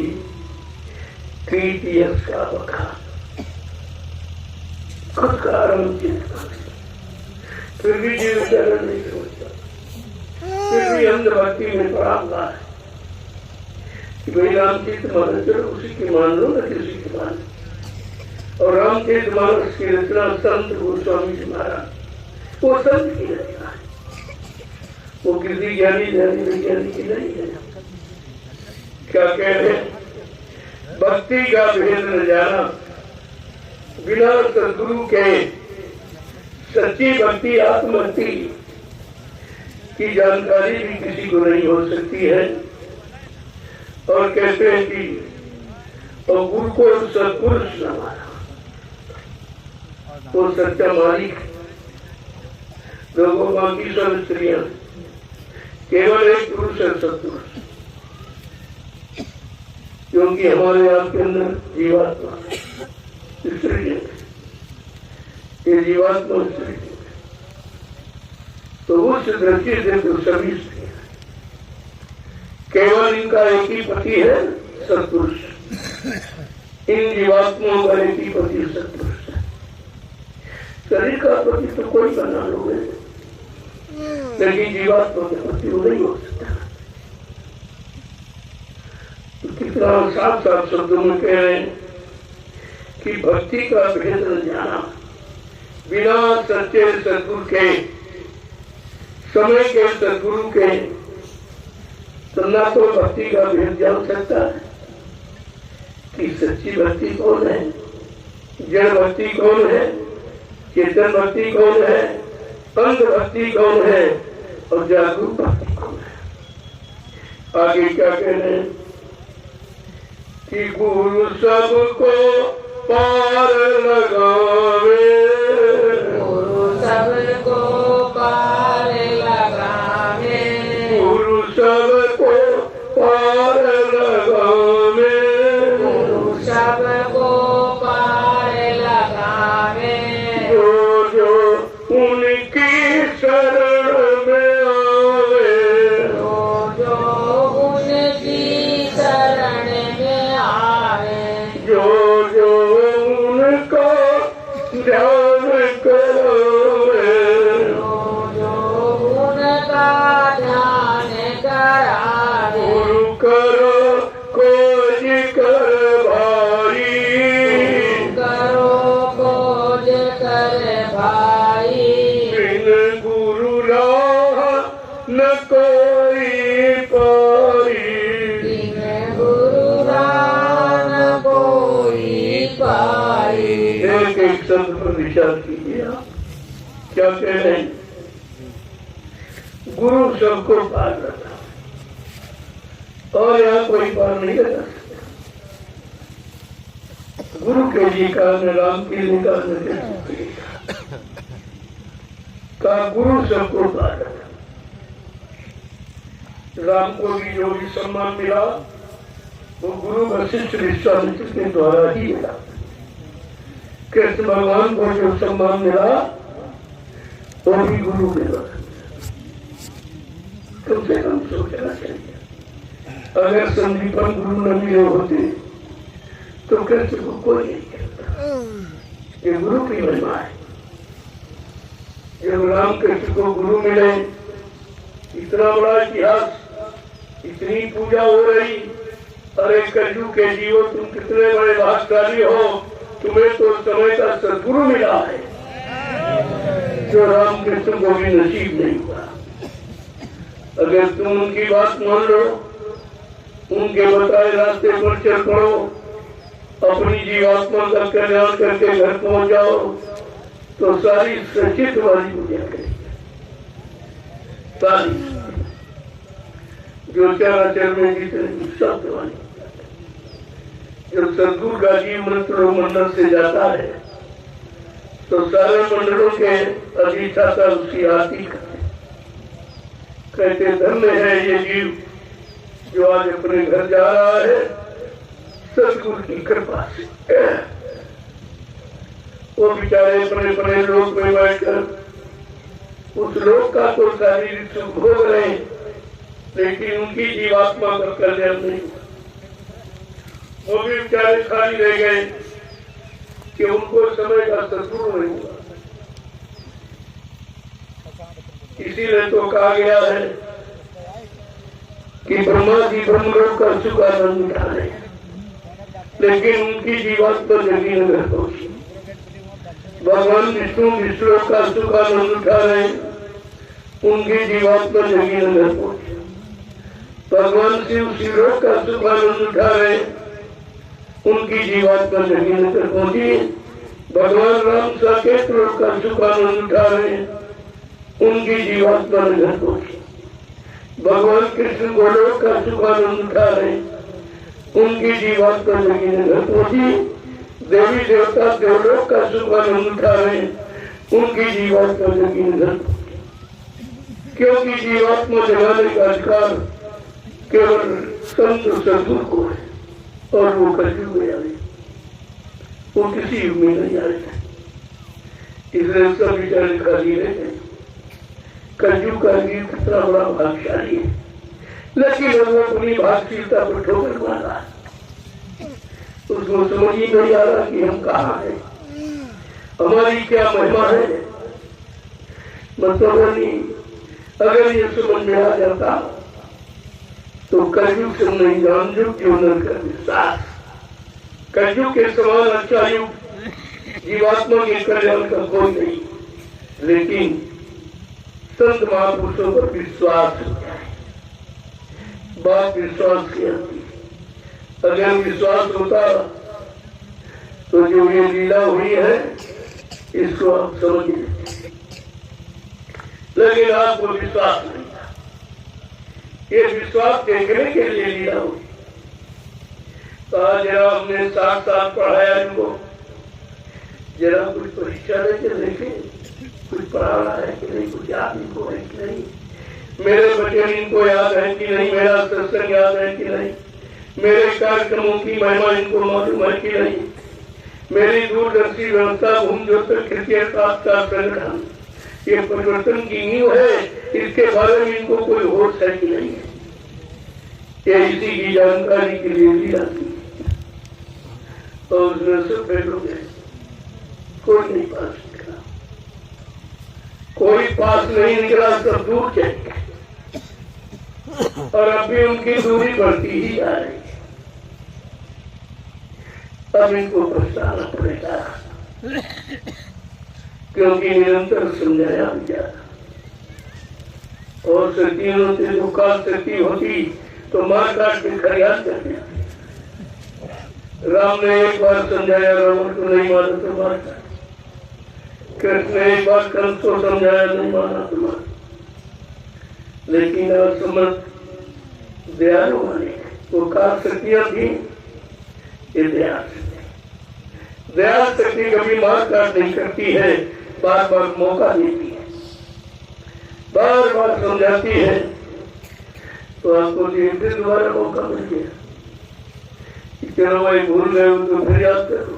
कीर्ति यश का बखान, खुद का आरंभ, फिर भी जीव चरण नहीं सोचता, फिर भी अंध भक्ति में पड़ा हुआ है कि भाई रामचरित मानस चलो उसी की मान लो, न किसी की मान। और रामचरित मानस की रचना संत गोस्वामी जी महाराज, वो संत की रचना है, वो किसी ज्ञानी ज्ञानी विज्ञानी की नहीं है। क्या कह रहे हैं? भक्ति का भेद न जाना, बिना सदगुरु के सच्ची भक्ति आत्मभक्ति की जानकारी भी किसी को नहीं हो सकती है। और कहते हैं कि और गुरु को सत्पुरुष न माना, वो सच्चा मालिक। लोगों बाकी सब स्त्रियां, केवल एक पुरुष है सत्पुरुष, क्योंकि हमारे आपके अंदर जीवात्मा स्त्री है, ये जीवात्मा स्त्री है। तो उस दृष्टि से तो सभी स्त्री है, केवल इनका एक ही पति है सत्पुरुष, इन जीवात्माओं का एक ही पति सत्पुरुष है। शरीर का पति तो कोई बना लोगे, लेकिन जीवात्मा का पति वो नहीं हो सकता। तो कितना साफ साफ शब्दों में कह रहे हैं कि भक्ति का भेद न जाना, बिना सच्चे सदगुरु के, समय के सदगुरु के, तो न तो भक्ति का भेद जान सकता है कि सच्ची भक्ति कौन है, जड़ भक्ति कौन है, चेतन भक्ति कौन है, अंध भक्ति कौन है और जागरूक भक्ति कौन है। आगे क्या कह रहे हैं कि गुरु सबको पार लगावे, गुरु सबको पार लगावे, गुरु सबको पार लगावे, गुरु सबको पार लगावे, जो जो उनकी शरण में आवे, जो जो उनकी शरण में आवे, जो जो उनका ध्यान करावे, जो जो उनका ध्यान करावे, गुरु करो खोज कर भाई, करो खोज कर भाई, बिन गुरु राह न कोई पाई। बिन गुरु राह कोई पाई। एक एक शब्द पर विचार कीजिए आप। क्या कह रहे हैं? गुरु सबको पार करता और यहाँ कोई पार नहीं कर सकता। गुरु के लिए कारण, राम के लिए कारण का गुरु सबको पार करता। राम को भी जो भी सम्मान मिला वो गुरु वशिष्ठ विश्वामित्र के द्वारा ही मिला। कृष्ण भगवान को जो सम्मान मिला वो भी गुरु के द्वारा। कम से कम सोचना चाहिए, अगर संदीपन गुरु न मिले होते तो कृष्ण को कोई नहीं कहता। ये गुरु की महिमा है। जब राम कृष्ण को गुरु मिले, इतना बड़ा इतिहास, इतनी पूजा हो रही, अरे कलयुग के जीवो तुम कितने बड़े भाग्यशाली हो, तुम्हें तो समय का सदगुरु मिला है जो राम कृष्ण को भी नसीब नहीं हुआ। अगर तुम उनकी बात मान लो, उनके बताए रास्ते पर चल पड़ो, अपनी जीवात्मा का कल्याण करके घर पहुंच जाओ, तो सारी सचित वाली पूजा करेगी। सारी जो चराचर में जितने शब्द वाली, जब सदगुरु का जीव मंत्र मंडल से जाता है तो सारे मंडलों के अधिष्ठाता उसकी आरती करते, कहते धन्य है ये जीव जो आज अपने घर जा रहा है सदगुरु की कृपा से। वो बेचारे अपने अपने लोक में बैठकर उस लोक का तो शारीरिक सुख भोग रहे, लेकिन उनकी जीवात्मा का कल्याण नहीं। वो भी बेचारे खाली रह गए कि उनको समय का सदगुरु नहीं हुआ। इसीलिए तो कहा गया है कि ब्रह्मा जी ब्रह्मलोक का सुख आनंद उठा रहे, लेकिन उनकी जीवात्मा जगी नगर पहुंची। भगवान विष्णु विष्णुलोक का सुख आनंद उठा रहे, उनकी जीवात्मा जगी नगर पहुंची। भगवान शिव शिवलोक का सुख आनंद उठा रहे, उनकी जीवात्मा जगी नगर पहुंची। भगवान राम साकेत लोक का सुख आनंद उठा रहे, उनकी जीवात्मा नगर पहुंची। भगवान कृष्ण गोलोक का सुख आनंद उठा रहे, उनकी जीवात्मा जगी नगर पहुंची। देवी देवता देवलोक का सुख आनंद उठा रहे, उनकी जीवात्मा जगी नगर पहुंची। क्योंकि जीवात्मा जगाने का अधिकार केवल संत सदगुरु को है, और वो कलयुग में आए, वो किसी युग में नहीं आए। इसलिए सब विचार खाली रहते। कलयुग का जीव कितना बड़ा भाग्यशाली है, लेकिन वो अपनी भाग्यशीलता पर ठोकर मारा। उसको समझ ही नहीं आ रहा कि हम कहाँ हैं, हमारी क्या महिमा है। मतलब नहीं, अगर ये समझ में आ जाता तो कलयुग से नहीं जान जो नर का विश्वास कलयुग के समान अच्छा युग जीवात्मा के कल्याण का कोई नहीं, लेकिन संत महापुरुषों पर विश्वास होता है। बात विश्वास की होती, अगर विश्वास होता तो जो ये लीला हुई है इसको आप समझ लेते, लेकिन आपको विश्वास नहीं था। ये विश्वास देखने के लिए लीला हुई। कहा जरा हमने साथ साथ पढ़ाया इनको, जरा कुछ परीक्षा लेके देखे कुछ पढ़ा रहा है कि नहीं, कुछ याद इनको है कि नहीं, मेरे बच्चे इनको याद है कि नहीं, मेरा सत्संग याद है कि नहीं, मेरे कार्यक्रमों की महिमा इनको मालूम है कि नहीं, मेरी दूरदर्शी व्यवस्था भूमि ज्योति कृषि का संगठन ये परिवर्तन की नींव है, इसके बारे में इनको कोई होश है कि नहीं है। ये इसी की जानकारी के लिए ली जाती है और उसमें सब फेल हो गए, कोई नहीं पास निकला, कोई पास नहीं निकला, सब दूर चले और अभी उनकी दूरी बढ़ती ही जा रही है। अब इनको पछताना पड़ेगा, क्योंकि निरंतर समझाया गया और शक्तियों से जो काल शक्ति होती तो मार काट के खरियाद कर दिया। राम ने एक बार समझाया, रावण को नहीं माना तो मार काट। कृष्ण ने एक बार कंस को समझाया, नहीं माना तो मार। लेकिन समझ दयालु बने, वो काल शक्तियां थी, ये दया शक्ति कभी मार काट नहीं करती है, बार बार मौका देती है, बार बार समझाती है। तो आपको फिर दोबारा मौका मिल गया, चलो भाई भूल गए हो तो फिर याद करो,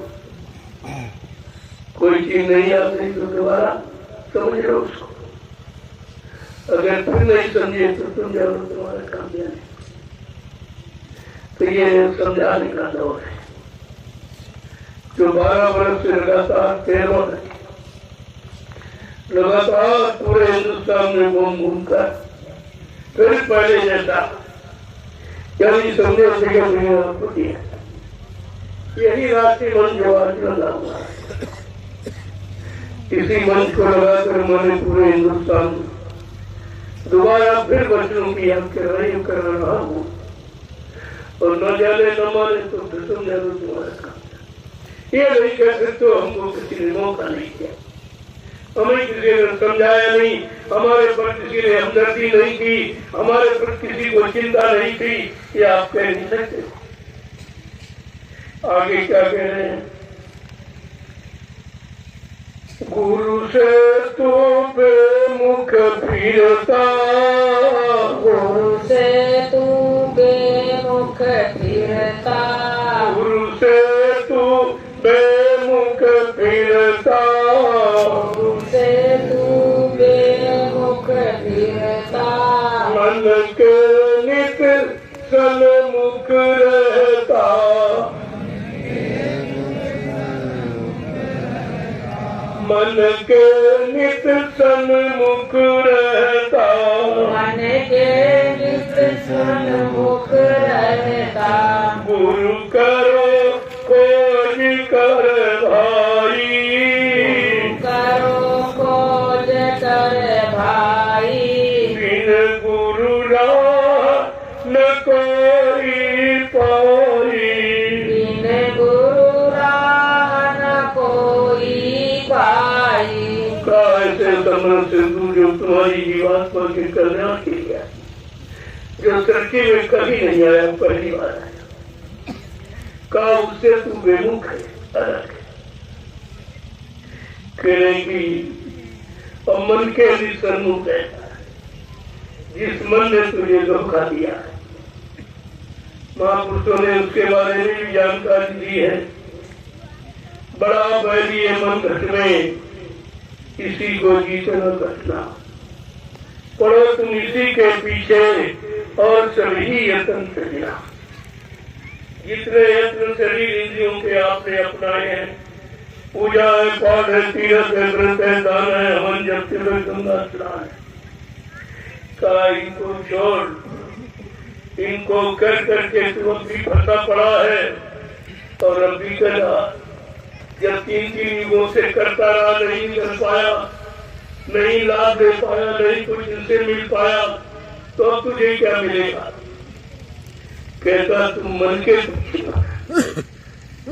कोई चीज नहीं याद नहीं तो दोबारा समझ लो उसको, अगर फिर नहीं समझे तो समझा लो, तुम्हारा काम नहीं। तो ये समझाने का दौर है जो 12 वर्ष से लगातार 13 लगातार पूरे हिंदुस्तान में घूम घूम कर फिर पहले जैसा यही संदेश आपको दिया, यही राष्ट्रीय मंच जो आज लगा हुआ है, इसी मंच को लगाकर मैंने पूरे हिंदुस्तान में दोबारा फिर बच्चों की याद कर रहा हूँ और न जाने न माने तो फिर समझा लो तुम्हारा काम। ये नहीं कह सकते हमको किसी ने मौका नहीं दिया, हमें किसी ने समझाया नहीं, हमारे पर किसी ने हमदर्दी नहीं की, हमारे पर किसी को चिंता नहीं थी, ये आप कह नहीं सकते। आगे क्या कह रहे हैं, गुरु से तो बेमुख फिरता, गुरु से तू बेमुख फिरता, गुरु से तू बेमुख फिरता, गुरु से तू बेमुख फिरता, मन के नित सन्मुख रहता, मन के नित सन्मुख रहता, मन के नित सन्मुख रहता, गुरु करो खोज कर भाई, करो खोज कर भाई, बिन गुरु राह न कोई पाई, बिन गुरु राह न कोई पाई। कैसे समझ से तू जो तुम्हारी जीवात्मा के कल्याण के लिए जो सृष्टि में कभी नहीं आया, पहली बार आया, का उससे तू बेमुख है, अलग है, करेगी और मन के भी सन्मुख है, जिस मन ने तुझे धोखा दिया है। महापुरुषों ने उसके बारे में भी जानकारी दी है, बड़ा बैरी मन घट में इसी को जीतना घटना, पढ़ो तुम इसी के पीछे और सभी यत्न करना। जितने यत्न शरीर इंद्रियों के आपने अपनाए हैं, पूजा है, पाठ है, तीर्थ है, व्रत है, दान है, हवन जप गंगा स्नान है, का इनको छोड़, इनको कर करके तुम भी फंसा पड़ा है और अब भी कहा, जब 3 युगों से करता रहा, नहीं कर पाया, नहीं लाभ दे पाया, नहीं कुछ इनसे मिल पाया, तो अब तुझे क्या मिलेगा? कहता तुम मन के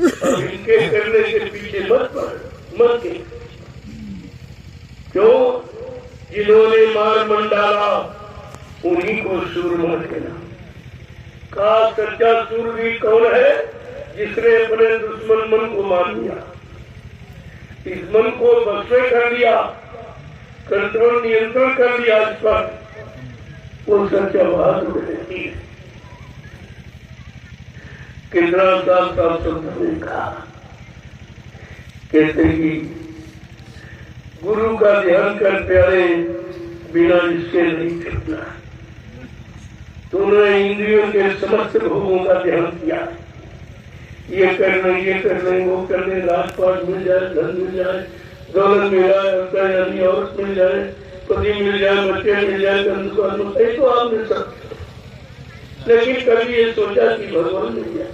और इनके करने से पीछे मत पड़, मत के। क्यों? जिन्होंने मार मन डाला उन्हीं को सूरमा कहना। कहा सच्चा सूरवीर कौन है? जिसने अपने दुश्मन मन को मान लिया, इस मन को बख्शे कर लिया, कंट्रोल नियंत्रण कर लिया इस पर, वो सच्चा बहादुर है। कितना साल कहा कहते कि गुरु का ध्यान कर प्यारे, बिना इसके नहीं छूटना। तुमने इंद्रियों के समस्त भोगों का ध्यान किया, ये करना, ये करने, वो करने, राजपाट मिल जाए, धन मिल जाए, दौलत मिल जाए, यानी औरत मिल जाए, पति मिल जाए, बच्चे मिल जाए, तो आप मिल सकते। लेकिन कभी ये सोचा कि भगवान मिल जाए,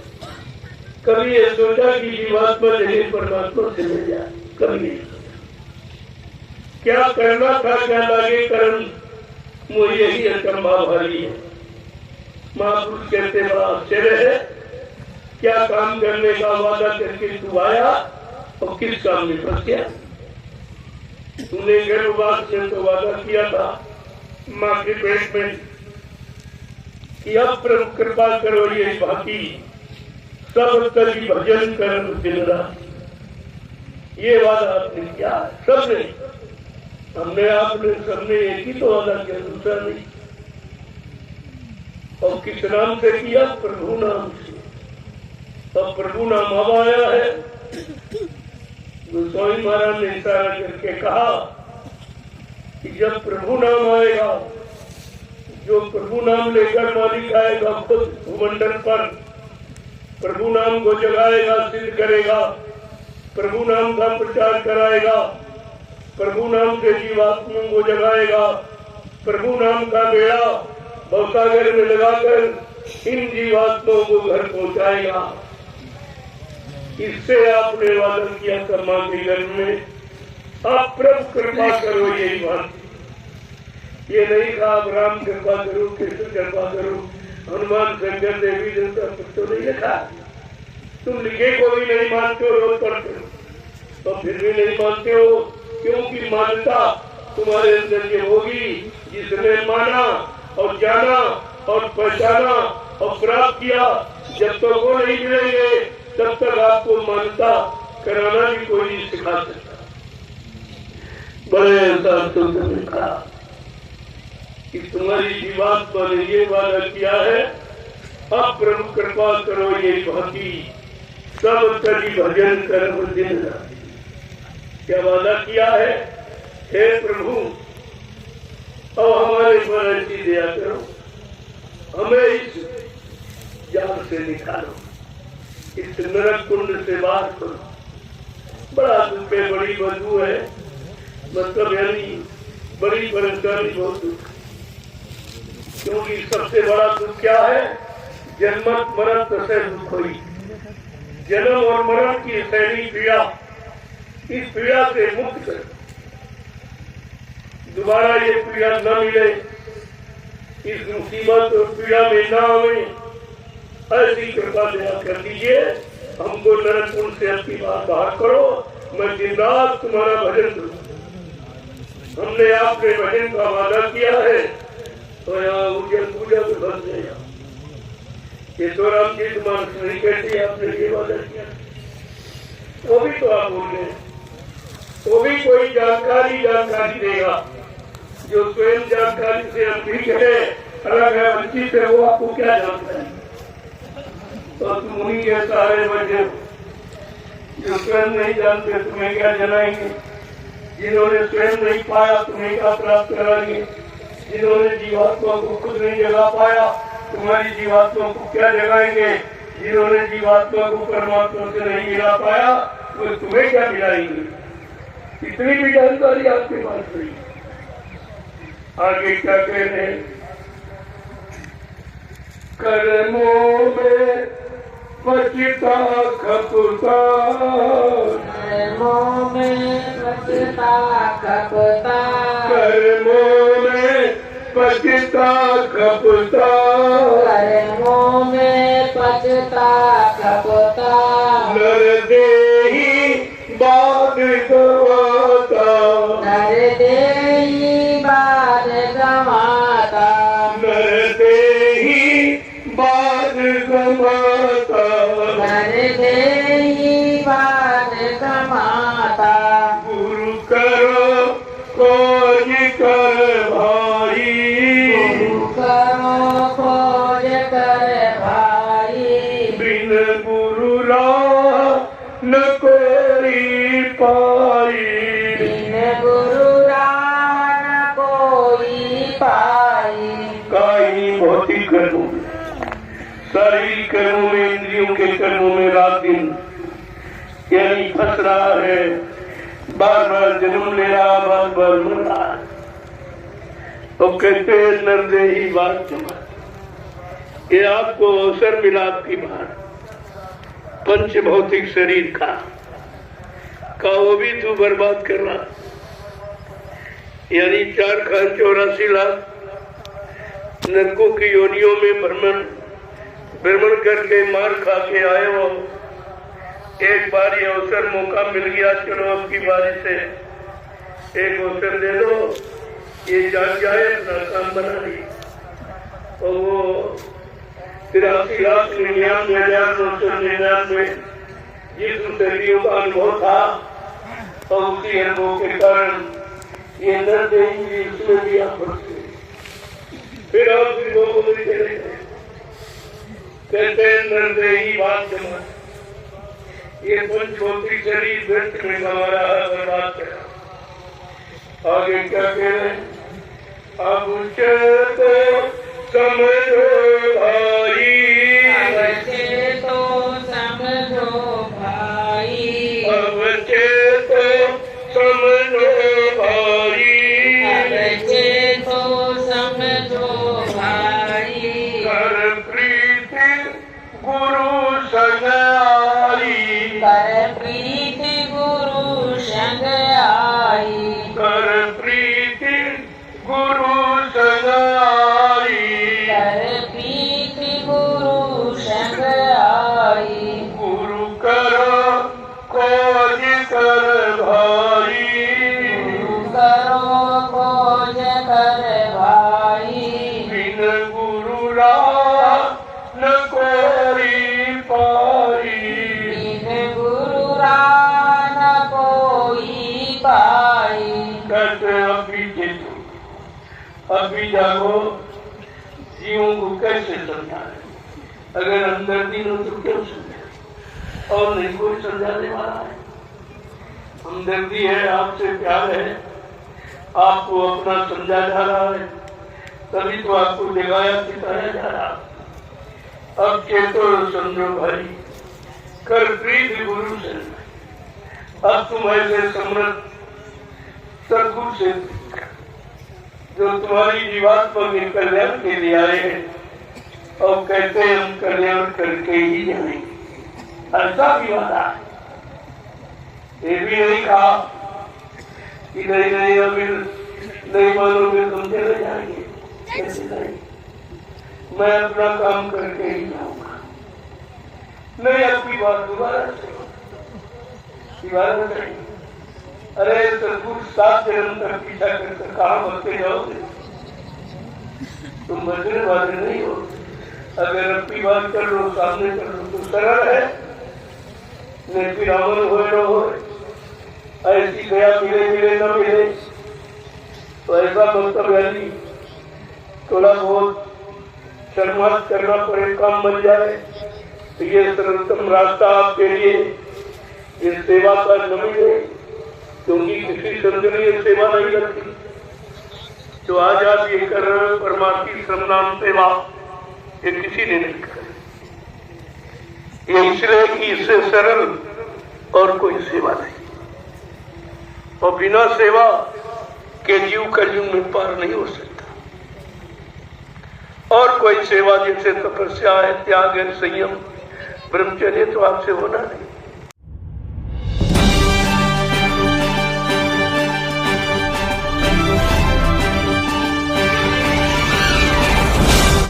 कभी ये सोचा कि जीवात्मा जगह परमात्मा से मिल जाए, कभी क्या करना था, क्या लागे कर्म, मुझे यही अचंभा भारी है। महापुरुष कहते बड़ा आश्चर्य है, क्या काम करने का वादा करके तू आया और किस काम में फंस गया? तूने गर्भवास में तो वादा किया था माँ के पेट में कि अब प्रभु कृपा करो, ये बाकी सब कभी भजन कर दिन रात, ये वादा आपने किया, सबने, हमने, आपने, सबने एक ही तो वादा किया, दूसरा नहीं। और किस नाम से किया? प्रभु नाम से। अब प्रभु नाम अब आया है। गोस्वामी महाराज ने इशारा करके कहा कि जब प्रभु नाम आएगा, जो प्रभु नाम लेकर मालिक आएगा खुद भूमंडल पर, प्रभु नाम को जगाएगा, सिद्ध करेगा, प्रभु नाम का प्रचार कराएगा, प्रभु नाम से जीवात्माओं को जगाएगा, प्रभु नाम का बेड़ा भवसागर में लगाकर इन जीवात्माओं को घर पहुंचाएगा। इससे आपने वादा किया कर्मा के घर में, आप प्रभु कृपा करो, यही बात। ये नहीं कहा आप राम कृपा करो, कृष्ण कृपा करो, हनुमान, शंकर, देवी देवता, कुछ तो नहीं लिखा। तुम लिखे को भी नहीं मानते हो, रोज पढ़ते हो, तो फिर भी नहीं मानते हो, क्योंकि मान्यता तुम्हारे अंदर ये होगी जिसने माना और जाना और पहचाना और प्राप्त किया। जब तक वो नहीं मिलेंगे तब तक आपको मान्यता कराना भी कोई नहीं सिखा सकता। बड़े शास्त्रों ने कहा कि तुम्हारी जीवात्मा ने ये वादा किया है, अब प्रभु कृपा करो, ये भांति सब कभी भजन कर दिन। क्या वादा किया है? हे प्रभु, और हमारे पर ऐसी दया करो, हमें इस जाल से निकालो, इस नरक कुंड से बाहर करो। बड़ा दुख है, बड़ी बदबू है, मतलब यानी बड़ी परेशानी, बहुत दुख। क्योंकि सबसे बड़ा दुख क्या है? जन्मत मरण से दुख हुई, जन्म और मरण की शैली पीड़ा, इस पीड़ा से मुक्त कर, दोबारा ये पीड़ा न मिले, इस मुसीबत और पीड़ा में न आवे, ऐसी कृपा दया कर दीजिए। हमको नरक कुंड से अपनी बात बाहर करो, मैं दिन रात तुम्हारा भजन करूँ। हमने आपके भजन का वादा किया है, तो यहाँ उज्जैन पूजा में बस गया। ये तो राम जी तुम्हारे नहीं कहती, आपने ये वादा किया, वो भी तो आप बोल रहे, वो भी कोई जानकारी देगा जो स्वयं जानकारी से अधिक है, अलग है, वंचित है, वो आपको क्या जानता है? तो तुम उन्हीं के सहारे बचे जो स्वयं नहीं जानते, तुम्हें क्या जनाएंगे? जिन्होंने स्वयं नहीं पाया तुम्हें क्या प्राप्त कराएंगे? जिन्होंने जीवात्मा को खुद नहीं जगा पाया तुम्हारी जीवात्मा को क्या जगाएंगे? जिन्होंने जीवात्मा को परमात्मा से नहीं मिला पाया वो तुम्हें क्या मिलाएंगे? इतनी भी जानकारी आपके पास नहीं। आगे क्या कह रहे? कर्मों में पछता खपता कर्मों में पछता खपता कर्मों में पछता खपता कर्मों में पछता खपता नर देही बाद गवाता नर देही बाद गवाता नर देही बाद गवाता नर देही बाद गवाता गुरु करो खोज कर भाई गुरु करो खोज कर भाई बिन गुरु राह न कोई पाई बिन गुरु राह न कोई पाई काई भौतिक कर्मों में शारीरिक कर्मों में इंद्रियों के कर्मों में रात दिन यानी फंस रहा है बार बार जन्म ले रहा बार बार मर रहा है तो कहते हैं नरदेही बात जमा ये आपको अवसर मिला आपकी बात पंच भौतिक शरीर का वो भी तू बर्बाद कर रहा यानी 4,84 लाख नरकों की योनियों में भ्रमण करके मार खा के आए हो एक बार ये अवसर मौका मिल गया चलो अब की बारी से एक अवसर दे दो ये जान जाए अपना काम बना ली और वो 83,99,999 जिस शरीरों का अनुभव था और उसी अनुभव के कारण ये नर देंगे उसमें भी आप भरते फिर आप वो चले गए कहते नर देही बात जमा ये पंच भौतिक शरीर व्यर्थ में हमारा बर्बाद करा आगे क्या कह रहे हैं अब चलते समझो भाई अब तो समझो भाई अब चेतो समझो भाई अब तो समझो भाई कर प्रीति गुरु संगारी कर प्रीति गुरु संग आई कर प्रीति गुरु संगारी कर प्रीति गुरु संग आई गुरु करो खोज कर भाई गुरु करो खोज कर भाई बिन गुरु राह न कोई पाई बिन गुरु राह न कोई पाई कहते अभी जागो जीवों को कैसे समझाए अगर अंदर दिन हो तो क्यों समझाए और नहीं कोई समझाने वाला है हमदर्दी है आपसे प्यार है आपको अपना समझा जा रहा है तभी तो आपको जगाया सिखाया जा रहा है अब चेतो समझो भाई कर प्रीत गुरु से अब तुम ऐसे समृद्ध सदगुरु से जो तुम्हारी जीवात्मा के कल्याण के लिए आए हैं और कहते हैं हम कल्याण करके ही जाएंगे ऐसा भी वादा है ये भी नहीं कहा कि नहीं अभी नहीं मानोगे तुम चले जाएंगे कैसे नहीं मैं अपना काम करके ही जाऊंगा नहीं आपकी बात दोबारा से अरे सदगुरु 7 जन्म तक पीछा करके कहाँ बचते जाओगे तुम बचने वाले नहीं हो अगर अपनी बात कर लो सामने कर लो तो सरल है नहीं फिर अमल हो रहो ऐसी दया मिले न मिले तो ऐसा मतलब यानी थोड़ा बहुत शर्मात करना पड़े काम बन जाए तो ये सर्वोत्तम रास्ता आपके लिए इस सेवा का न मिले क्योंकि किसी संगठनीय सेवा नहीं लगती तो आज आप ये कर रहे हो परमार्थी श्रमनाम सेवा ये किसी ने नहीं कर ये इसलिए कि इससे सरल और कोई सेवा नहीं और बिना सेवा के जीव कलयुग में पार नहीं हो सकता और कोई सेवा जैसे तपस्या है त्याग है संयम ब्रह्मचर्य तो आपसे होना नहीं।